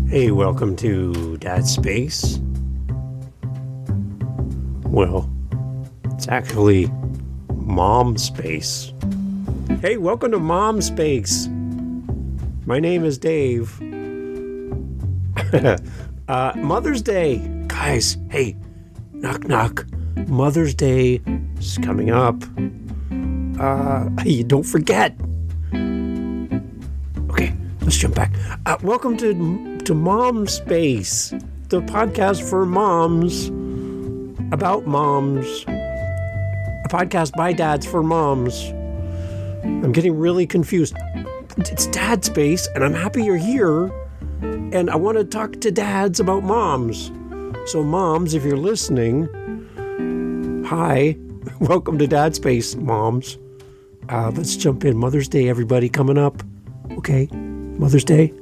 Hey, welcome to Dad's Space. Well, it's actually Mom Space. Hey, welcome to Mom Space. My name is Dave. Mother's Day. Guys, hey, knock knock. Mother's Day is coming up. Don't forget. Okay, let's jump back. Welcome to Mom Space, the podcast for moms, about moms, a podcast by dads for moms. I'm getting really confused. It's Dad Space, and I'm happy you're here, and I want to talk to dads about moms. So moms, if you're listening, hi, welcome to Dad Space, moms. Let's jump in. Mother's Day, everybody, coming up. Okay, Mother's Day?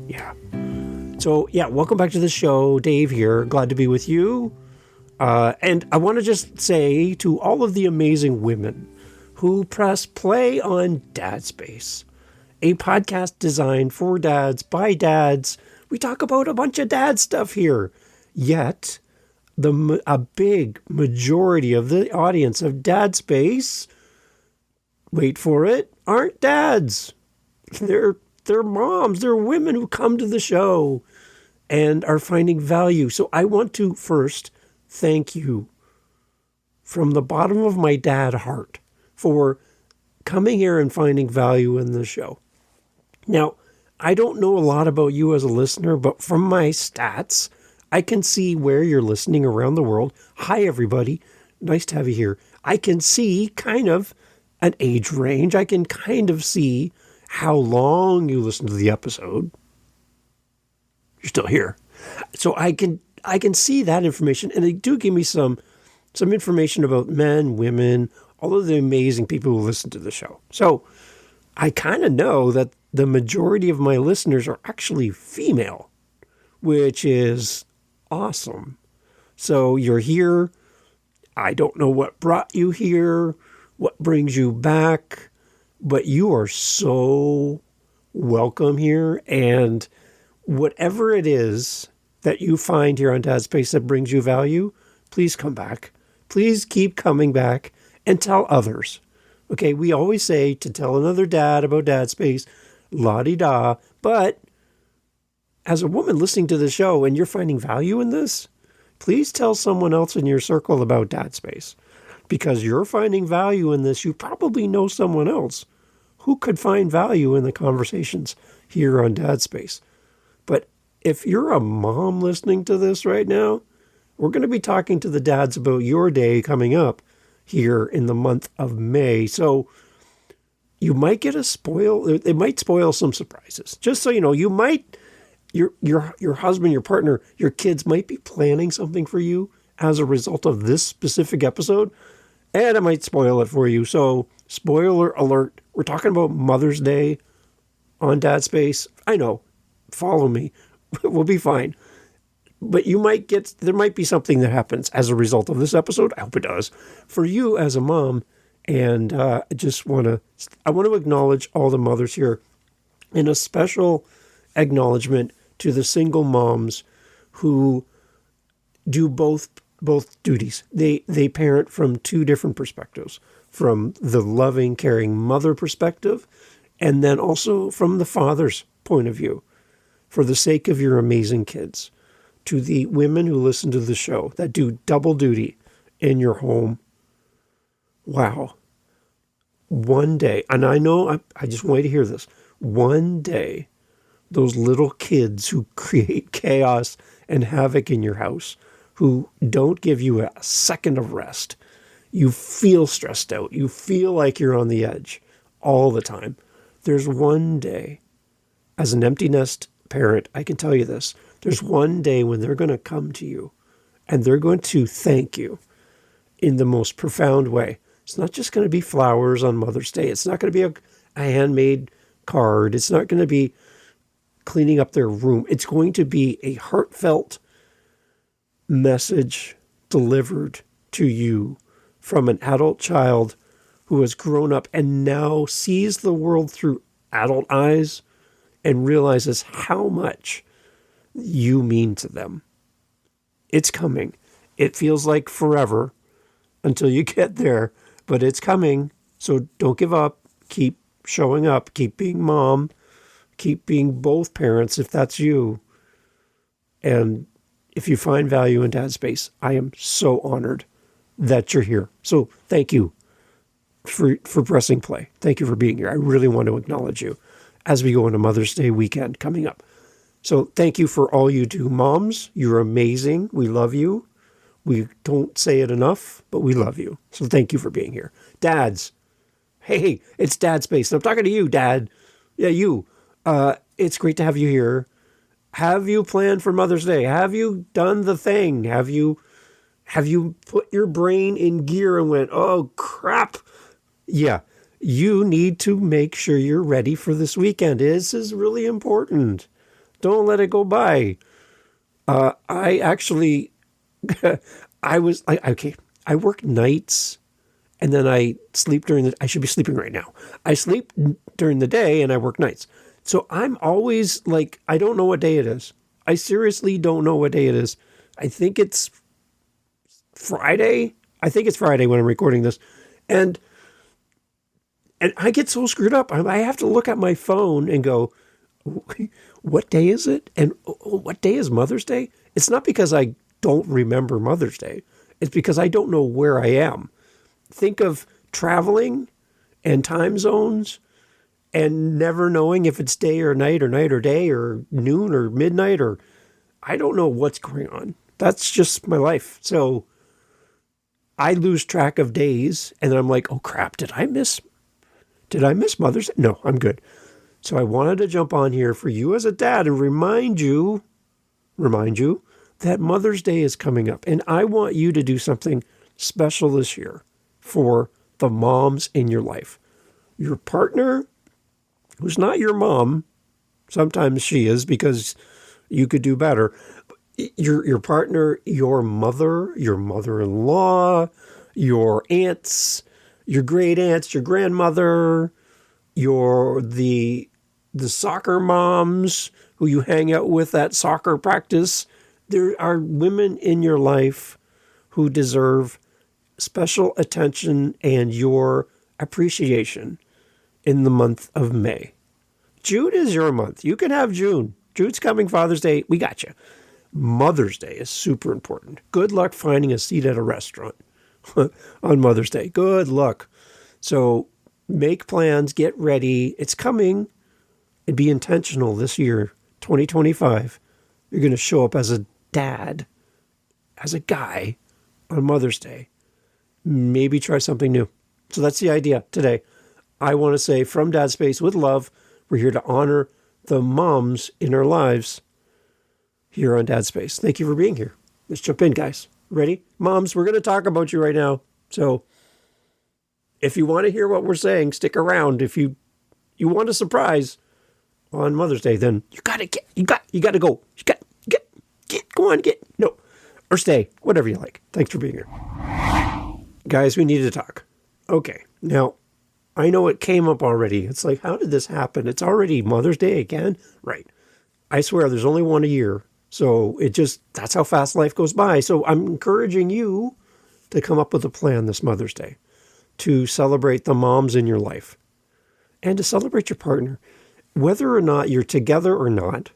Yeah. So, welcome back to the show. Dave here. Glad to be with you. And I want to just say to all of the amazing women who press play on Dad Space, a podcast designed for dads by dads. We talk about a bunch of dad stuff here. Yet, a big majority of the audience of Dad Space, wait for it, aren't dads. They're moms. They're women who come to the show and are finding value. So I want to first thank you from the bottom of my dad heart for coming here and finding value in the show. Now, I don't know a lot about you as a listener, but from my stats, I can see where you're listening around the world. Hi, everybody. Nice to have you here. I can see kind of an age range. I can kind of see how long you listen to the episode. You're still here. So I can see that information, and they do give me some information about men, women, all of the amazing people who listen to the show. So I kind of know that the majority of my listeners are actually female, which is awesome. So you're here. I don't know what brought you here, what brings you back, but you are so welcome here. And whatever it is that you find here on Dad Space that brings you value, please come back. Please keep coming back and tell others. Okay, we always say to tell another dad about Dad Space, la-di-da. But as a woman listening to the show and you're finding value in this, please tell someone else in your circle about Dad Space. Because you're finding value in this, you probably know someone else who could find value in the conversations here on Dad Space. But if you're a mom listening to this right now, we're going to be talking to the dads about your day coming up here in the month of May. So you might get they might spoil some surprises. Just so you know, you might, your husband, your partner, your kids might be planning something for you as a result of this specific episode. And I might spoil it for you. So, spoiler alert, we're talking about Mother's Day on Dad Space. I know, follow me. We'll be fine. But there might be something that happens as a result of this episode. I hope it does. For you as a mom. And I want to acknowledge all the mothers here. And a special acknowledgement to the single moms who do both duties. They parent from two different perspectives, from the loving, caring mother perspective, and then also from the father's point of view, for the sake of your amazing kids. To the women who listen to the show that do double duty in your home. Wow. One day, and I know, I just want you to hear this. One day, those little kids who create chaos and havoc in your house, who don't give you a second of rest. You feel stressed out. You feel like you're on the edge all the time. There's one day, as an empty nest parent, I can tell you this. There's one day when they're going to come to you and they're going to thank you in the most profound way. It's not just going to be flowers on Mother's Day. It's not going to be a handmade card. It's not going to be cleaning up their room. It's going to be a heartfelt message delivered to you from an adult child who has grown up and now sees the world through adult eyes and realizes how much you mean to them. It's coming. It feels like forever until you get there, but it's coming. So don't give up. Keep showing up. Keep being mom. Keep being both parents if that's you. And if you find value in Dad's Space, I am so honored that you're here. So thank you for pressing play. Thank you for being here. I really want to acknowledge you as we go into Mother's Day weekend coming up. So thank you for all you do. Moms, you're amazing. We love you. We don't say it enough, but we love you. So thank you for being here. Dads, hey, it's Dad's Space. And I'm talking to you, Dad. Yeah, you. It's great to have you here. Have you planned for Mother's Day? Have you done the thing? Have you put your brain in gear and went, oh, crap? Yeah, you need to make sure you're ready for this weekend. This is really important. Don't let it go by. I actually, I work nights and then I sleep I should be sleeping right now. I sleep during the day and I work nights. So I'm always like, I don't know what day it is. I seriously don't know what day it is. I think it's Friday. I think it's Friday when I'm recording this. And I get so screwed up. I have to look at my phone and go, what day is it? And what day is Mother's Day? It's not because I don't remember Mother's Day. It's because I don't know where I am. Think of traveling and time zones and never knowing if it's day or night or day or noon or midnight or I don't know what's going on. That's just my life. So I lose track of days and then I'm like, oh crap, did I miss Mother's Day? No, I'm good. So I wanted to jump on here for you as a dad and remind you that Mother's Day is coming up. And I want you to do something special this year for the moms in your life. Your partner, who's not your mom, sometimes she is because you could do better. Your partner, your mother, your mother-in-law, your aunts, your great aunts, your grandmother, the soccer moms who you hang out with at soccer practice. There are women in your life who deserve special attention and your appreciation in the month of May. June is your month. You can have June. June's coming, Father's Day. We got you. Mother's Day is super important. Good luck finding a seat at a restaurant on Mother's Day. Good luck. So make plans, get ready. It's coming. And be intentional this year, 2025. You're going to show up as a dad, as a guy on Mother's Day. Maybe try something new. So that's the idea today. I want to say from Dad's Space with love, we're here to honor the moms in our lives here on Dad's Space. Thank you for being here. Let's jump in, guys. Ready? Moms, we're going to talk about you right now. So if you want to hear what we're saying, stick around. If you want a surprise on Mother's Day, then you got to go. Go on, no, or stay, whatever you like. Thanks for being here. Guys, we need to talk. Okay. Now, I know it came up already. It's like, how did this happen? It's already Mother's Day again? Right. I swear there's only one a year. So that's how fast life goes by. So I'm encouraging you to come up with a plan this Mother's Day to celebrate the moms in your life and to celebrate your partner. Whether or not you're together or not,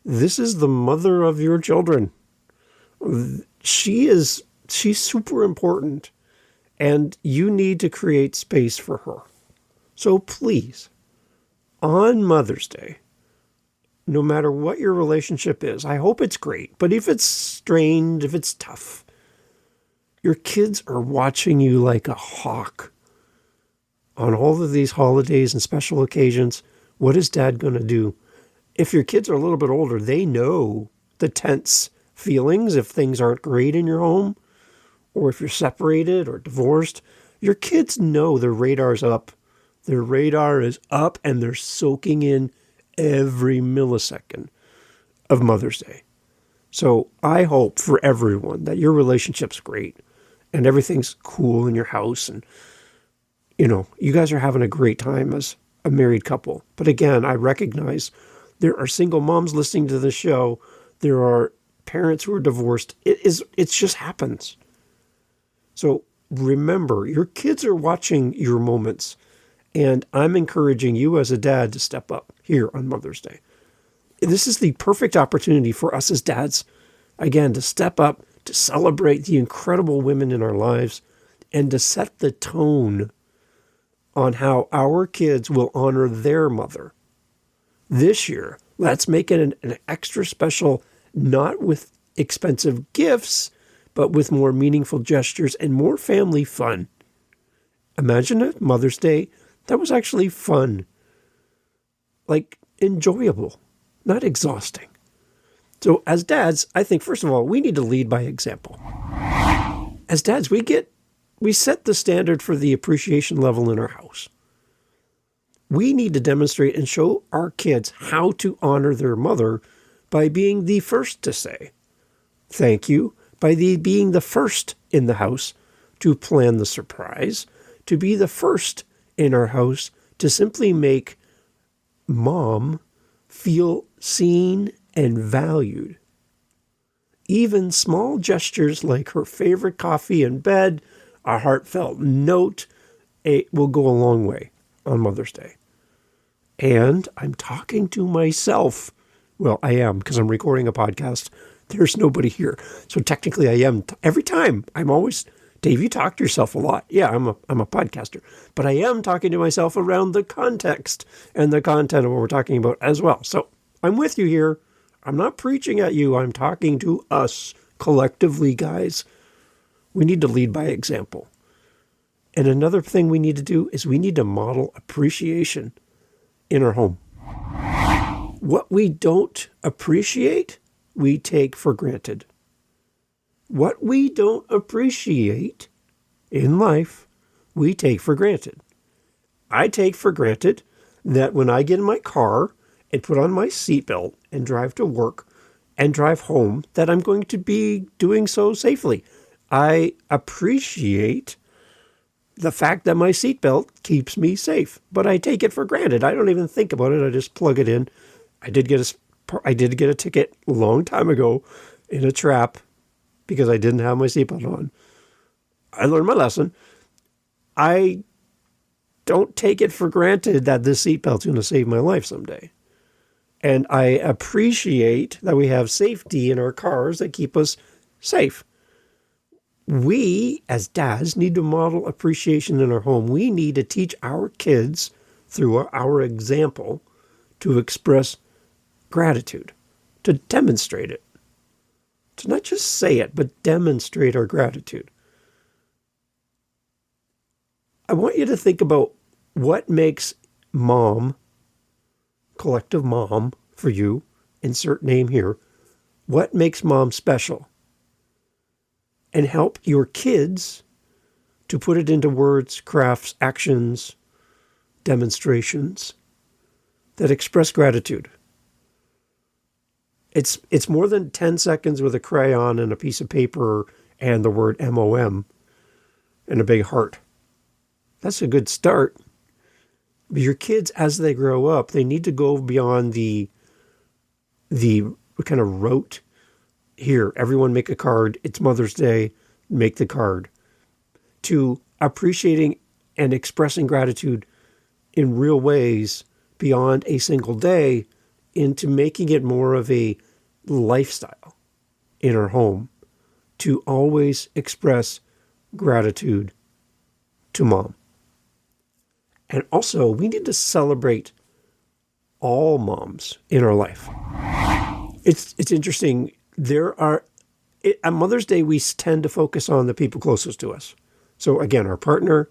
this is the mother of your children. She's super important and you need to create space for her. So please, on Mother's Day, no matter what your relationship is, I hope it's great, but if it's strained, if it's tough, your kids are watching you like a hawk on all of these holidays and special occasions. What is Dad going to do? If your kids are a little bit older, they know the tense feelings if things aren't great in your home, or if you're separated or divorced. Your kids know their radar's up. Their radar is up and they're soaking in every millisecond of Mother's Day. So I hope for everyone that your relationship's great and everything's cool in your house and, you guys are having a great time as a married couple. But again, I recognize there are single moms listening to the show There are parents who are divorced. It just happens. So remember, your kids are watching your moments, and I'm encouraging you as a dad to step up here on Mother's Day. This is the perfect opportunity for us as dads, again, to step up, to celebrate the incredible women in our lives, and to set the tone on how our kids will honor their mother. This year, let's make it an extra special, not with expensive gifts, but with more meaningful gestures and more family fun. Imagine a Mother's Day that was actually fun, like enjoyable, not exhausting. So as dads, I think, first of all, we need to lead by example. As dads, we set the standard for the appreciation level in our house. We need to demonstrate and show our kids how to honor their mother by being the first to say thank you, by being the first in the house to plan the surprise, to be the first in our house to simply make mom feel seen and valued. Even small gestures like her favorite coffee in bed, a heartfelt note, will go a long way on Mother's Day. And I'm talking to myself. Well, I am, because I'm recording a podcast. There's nobody here. So technically I am. Every time I'm always, Dave, you talk to yourself a lot. Yeah, I'm a podcaster. But I am talking to myself around the context and the content of what we're talking about as well. So I'm with you here. I'm not preaching at you. I'm talking to us collectively, guys. We need to lead by example. And another thing we need to do is we need to model appreciation in our home. What we don't appreciate, we take for granted. What we don't appreciate in life, we take for granted. I take for granted that when I get in my car and put on my seatbelt and drive to work and drive home, that I'm going to be doing so safely. I appreciate the fact that my seatbelt keeps me safe, but I take it for granted. I don't even think about it. I just plug it in. I did get a ticket a long time ago in a trap because I didn't have my seatbelt on. I learned my lesson. I don't take it for granted that this seatbelt's going to save my life someday. And I appreciate that we have safety in our cars that keep us safe. We, as dads, need to model appreciation in our home. We need to teach our kids, through our example, to express gratitude, to demonstrate it. To not just say it, but demonstrate our gratitude. I want you to think about what makes mom, collective mom for you, insert name here, what makes mom special? And help your kids to put it into words, crafts, actions, demonstrations that express gratitude. It's more than 10 seconds with a crayon and a piece of paper and the word MOM and a big heart. That's a good start. But your kids, as they grow up, they need to go beyond the kind of rote. Here, everyone make a card. It's Mother's Day. Make the card. To appreciating and expressing gratitude in real ways beyond a single day, into making it more of a lifestyle in our home. To always express gratitude to mom. And also, we need to celebrate all moms in our life. It's interesting. On Mother's Day, we tend to focus on the people closest to us. So again, our partner,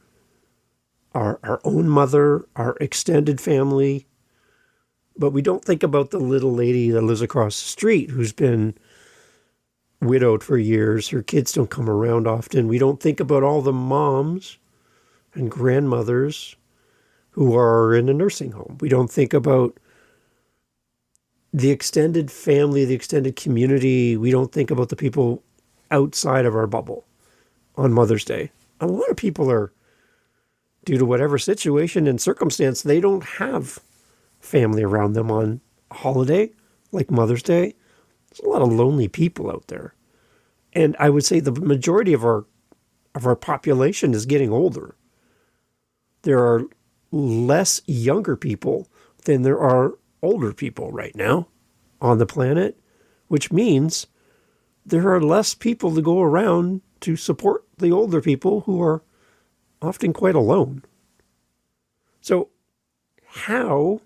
our own mother, our extended family. But we don't think about the little lady that lives across the street who's been widowed for years. Her kids don't come around often. We don't think about all the moms and grandmothers who are in a nursing home. We don't think about the extended family, the extended community. We don't think about the people outside of our bubble on Mother's Day. A lot of people are, due to whatever situation and circumstance, they don't have family around them on a holiday like Mother's Day. There's a lot of lonely people out there. And I would say the majority of our population is getting older. There are less younger people than there are older people right now on the planet, which means there are less people to go around to support the older people who are often quite alone. So how,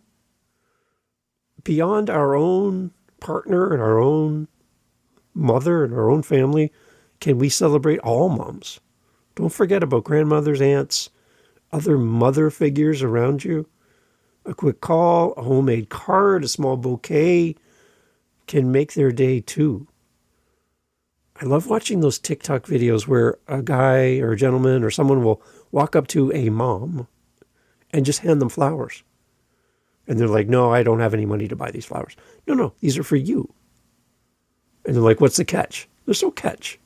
beyond our own partner and our own mother and our own family, can we celebrate all moms? Don't forget about grandmothers, aunts, other mother figures around you. A quick call, a homemade card, a small bouquet can make their day too. I love watching those TikTok videos where a guy or a gentleman or someone will walk up to a mom and just hand them flowers. And they're like, no, I don't have any money to buy these flowers. No, these are for you. And they're like, what's the catch? There's no catch.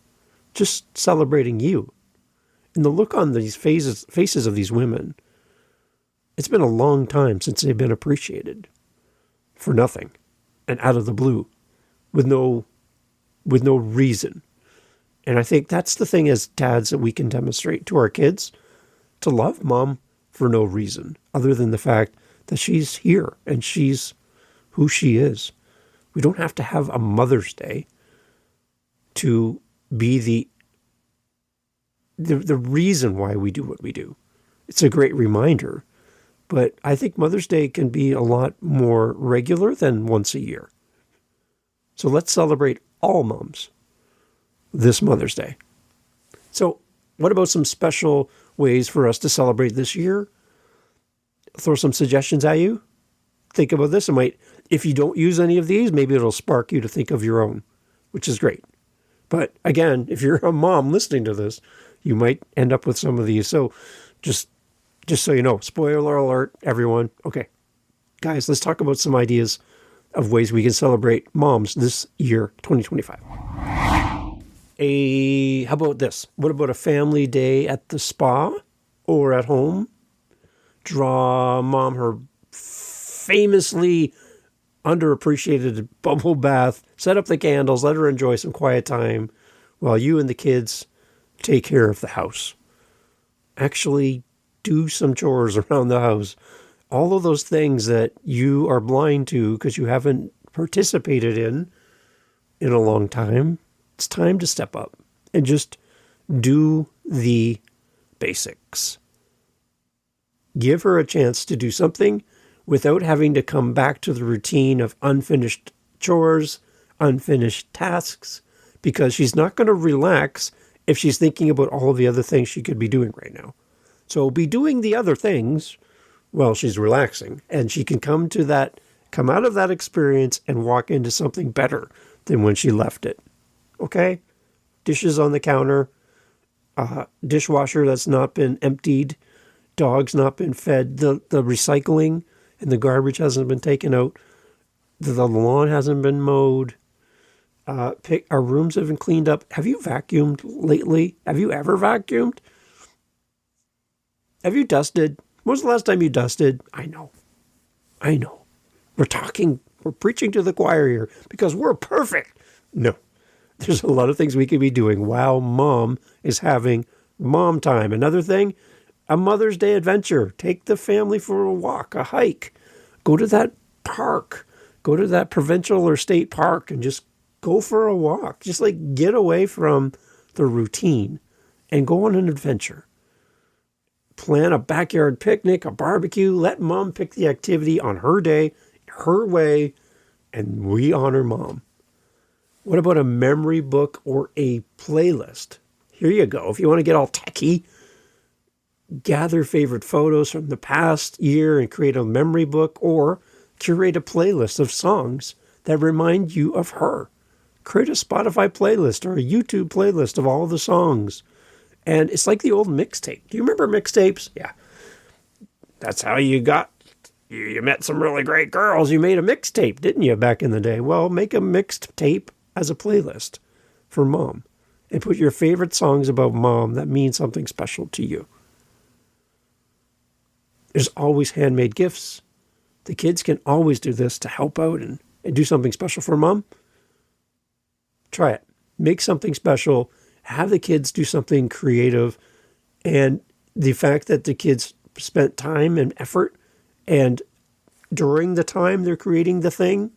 Just celebrating you. And the look on these faces of these women, it's been a long time since they've been appreciated for nothing and out of the blue with no reason. And I think that's the thing as dads that we can demonstrate to our kids, to love mom for no reason other than the fact that she's here and she's who she is. We don't have to have a Mother's Day to be the reason why we do what we do. It's a great reminder, but I think Mother's Day can be a lot more regular than once a year. So let's celebrate all moms this Mother's Day. So what about some special ways for us to celebrate this year? Throw some suggestions at you. Think about this. If you don't use any of these, maybe it'll spark you to think of your own, which is great. But again, if you're a mom listening to this, you might end up with some of these. So just so you know, spoiler alert, everyone. Okay, guys, let's talk about some ideas of ways we can celebrate moms this year, 2025. How about this? What about a family day at the spa or at home? Draw mom her famously underappreciated bubble bath, set up the candles, let her enjoy some quiet time while you and the kids take care of the house. Actually do some chores around the house. All of those things that you are blind to because you haven't participated in a long time. It's time to step up and just do the basics. Give her a chance to do something without having to come back to the routine of unfinished chores, unfinished tasks, because she's not going to relax if she's thinking about all of the other things she could be doing right now. So be doing the other things while she's relaxing, and she can come out of that experience and walk into something better than when she left it. Okay? Dishes on the counter, dishwasher that's not been emptied, dogs not been fed, the recycling and the garbage hasn't been taken out, the lawn hasn't been mowed, our rooms haven't cleaned up. Have you vacuumed lately? Have you ever vacuumed? Have you dusted? When was the last time you dusted? I know. We're preaching to the choir here because we're perfect. No, there's a lot of things we could be doing while mom is having mom time. Another thing, a Mother's Day adventure. Take the family for a walk, a hike. Go to that park. Go to that provincial or state park and just go for a walk. Just like get away from the routine and go on an adventure. Plan a backyard picnic, a barbecue. Let mom pick the activity on her day, her way, and we honor mom. What about a memory book or a playlist? Here you go. If you want to get all techie, gather favorite photos from the past year and create a memory book, or curate a playlist of songs that remind you of her. Create a Spotify playlist or a YouTube playlist of all of the songs. And it's like the old mixtape. Do you remember mixtapes? Yeah. That's how you met some really great girls. You made a mixtape, didn't you, back in the day? Well, make a mixed tape as a playlist for mom. And put your favorite songs about mom that mean something special to you. There's always handmade gifts. The kids can always do this to help out and do something special for mom. Try it. Make something special. Have the kids do something creative. And the fact that the kids spent time and effort, and during the time they're creating the thing,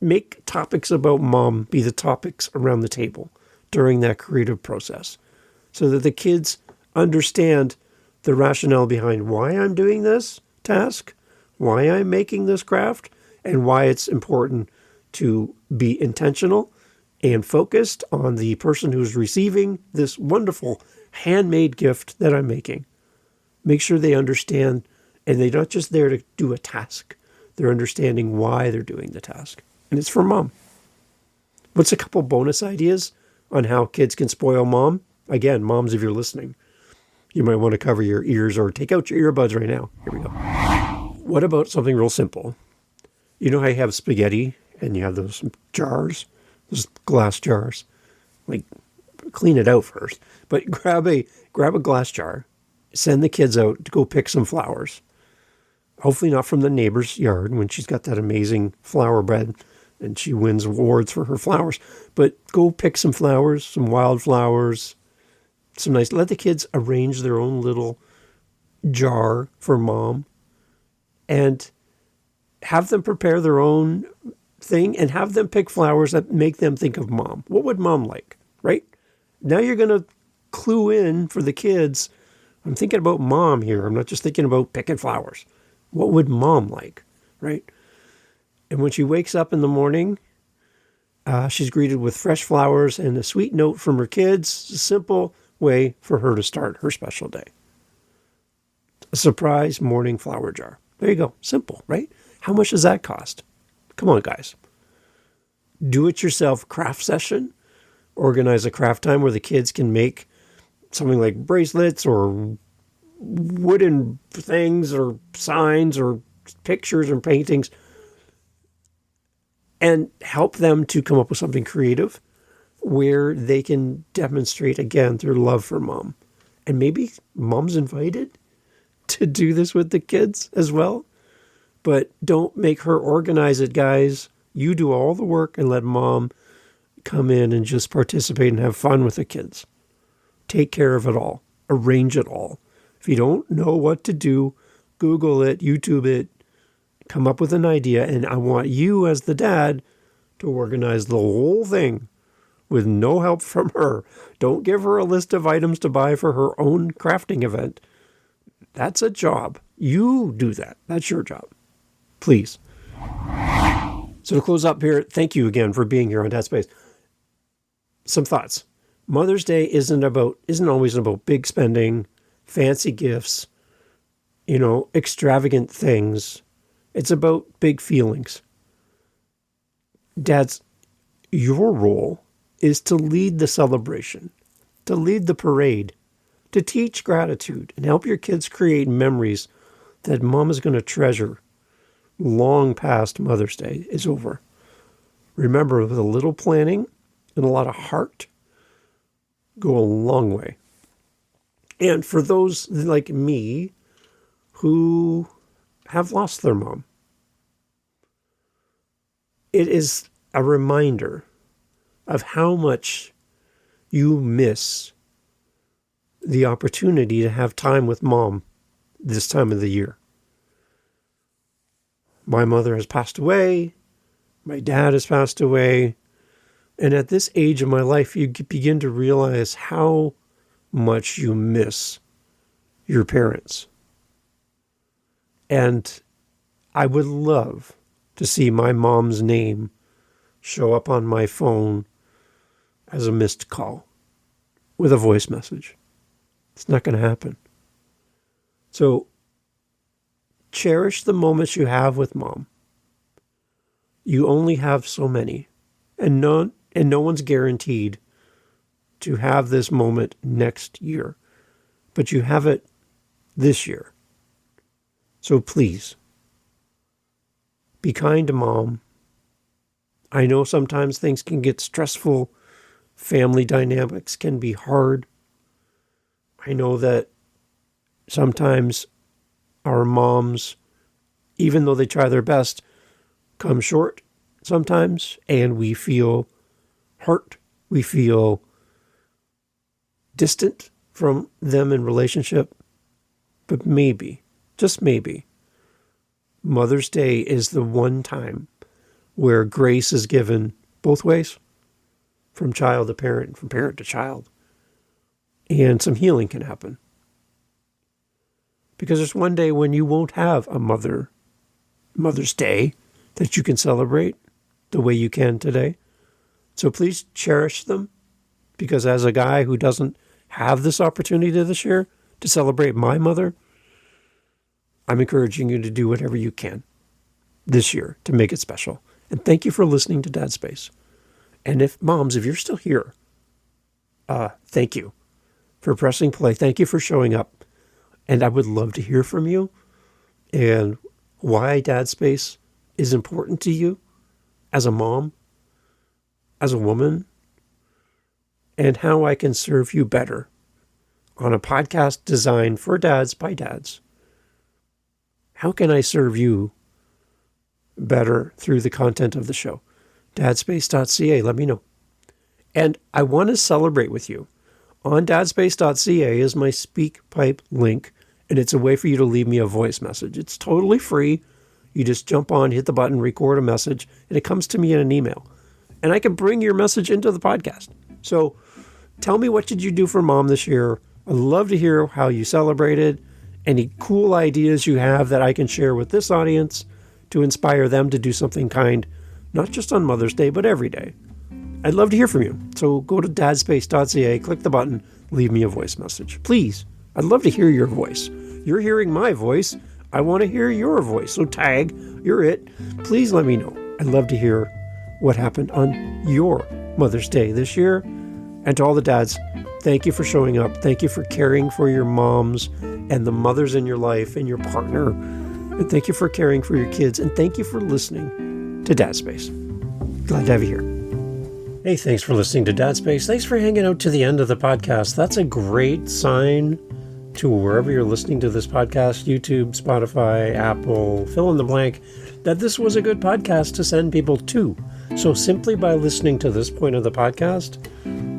make topics about mom be the topics around the table during that creative process, so that the kids understand the rationale behind why I'm doing this task, why I'm making this craft, and why it's important to be intentional and focused on the person who's receiving this wonderful handmade gift that I'm making. Make sure they understand, and they're not just there to do a task. They're understanding why they're doing the task. And it's for mom. What's a couple bonus ideas on how kids can spoil mom? Again, moms, if you're listening, you might want to cover your ears or take out your earbuds right now. Here we go. What about something real simple? You know how you have spaghetti and you have those jars, those glass jars? Like, clean it out first. But grab a glass jar, send the kids out to go pick some flowers. Hopefully not from the neighbor's yard when she's got that amazing flower bed and she wins awards for her flowers. But go pick some flowers, some wildflowers, some nice. Let the kids arrange their own little jar for mom, and have them prepare their own thing, and have them pick flowers that make them think of mom. What would mom like, right? Now you're going to clue in for the kids. I'm thinking about mom here. I'm not just thinking about picking flowers. What would mom like, right? And when she wakes up in the morning, she's greeted with fresh flowers and a sweet note from her kids. A simple way for her to start her special day. A surprise morning flower jar. There you go. Simple, right? How much does that cost? Come on, guys. Do-it-yourself craft session. Organize a craft time where the kids can make something like bracelets or wooden things or signs or pictures and paintings, and help them to come up with something creative where they can demonstrate, again, their love for mom. And maybe mom's invited to do this with the kids as well. But don't make her organize it, guys. You do all the work and let mom come in and just participate and have fun with the kids. Take care of it all. Arrange it all. If you don't know what to do, Google it, YouTube it, come up with an idea, and I want you as the dad to organize the whole thing with no help from her. Don't give her a list of items to buy for her own crafting event. That's a job. You do that. That's your job. Please. So to close up here, thank you again for being here on Dad Space. Some thoughts. Mother's Day isn't always about big spending, fancy gifts, extravagant things. It's about big feelings. Dads, your role is to lead the celebration, to lead the parade, to teach gratitude and help your kids create memories that mom is going to treasure long past Mother's Day is over. Remember, with a little planning and a lot of heart, go a long way. And for those like me who have lost their mom, it is a reminder of how much you miss the opportunity to have time with mom this time of the year. My mother has passed away. My dad has passed away. And at this age of my life, you begin to realize how much you miss your parents. And I would love to see my mom's name show up on my phone as a missed call with a voice message. It's not going to happen. So cherish the moments you have with mom. You only have so many, and no one's guaranteed to have this moment next year, but you have it this year. So please, be kind to mom. I know sometimes things can get stressful. Family dynamics can be hard. I know that sometimes our moms, even though they try their best, come short sometimes, and we feel heart. We feel distant from them in relationship. But maybe, just maybe, Mother's Day is the one time where grace is given both ways, from child to parent, from parent to child, and some healing can happen. Because there's one day when you won't have a Mother's Day that you can celebrate the way you can today. So please cherish them, because as a guy who doesn't have this opportunity this year to celebrate my mother, I'm encouraging you to do whatever you can this year to make it special. And thank you for listening to Dad Space. And if you're still here, thank you for pressing play. Thank you for showing up. And I would love to hear from you and why Dad Space is important to you as a mom, as a woman, and how I can serve you better on a podcast designed for dads by dads. How can I serve you better through the content of the show? dadspace.ca, let me know. And I want to celebrate with you. On dadspace.ca is my SpeakPipe link, and it's a way for you to leave me a voice message. It's totally free. You just jump on, hit the button, record a message, and it comes to me in an email. And I can bring your message into the podcast. So tell me, what did you do for Mom this year? I'd love to hear how you celebrated, any cool ideas you have that I can share with this audience to inspire them to do something kind, not just on Mother's Day, but every day. I'd love to hear from you. So go to dadspace.ca, click the button, leave me a voice message. Please, I'd love to hear your voice. You're hearing my voice. I want to hear your voice. So tag, you're it. Please let me know. I'd love to hear what happened on your Mother's Day this year. And to all the dads, thank you for showing up. Thank you for caring for your moms and the mothers in your life and your partner. And thank you for caring for your kids. And thank you for listening to Dad Space. Glad to have you here. Hey, thanks for listening to Dad Space. Thanks for hanging out to the end of the podcast. That's a great sign to wherever you're listening to this podcast, YouTube, Spotify, Apple, fill in the blank, that this was a good podcast to send people to. So simply by listening to this point of the podcast,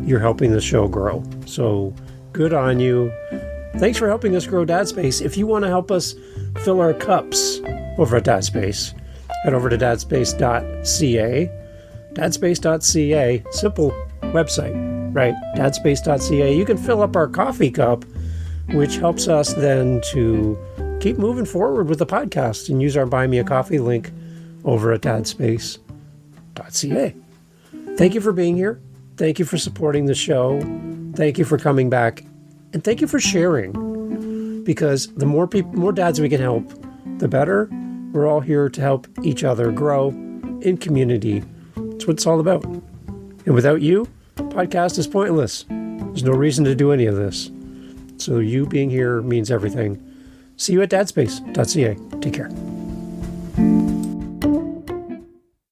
you're helping the show grow. So good on you. Thanks for helping us grow Dad Space. If you want to help us fill our cups over at Dad Space, head over to dadspace.ca. dadspace.ca, simple website, right? dadspace.ca. You can fill up our coffee cup, which helps us then to keep moving forward with the podcast, and use our Buy Me a Coffee link over at dadspace.ca. Thank you for being here. Thank you for supporting the show. Thank you for coming back. And thank you for sharing, because the more dads we can help, the better. We're all here to help each other grow in community. That's what it's all about. And without you, the podcast is pointless. There's no reason to do any of this. So you being here means everything. See you at dadspace.ca. Take care.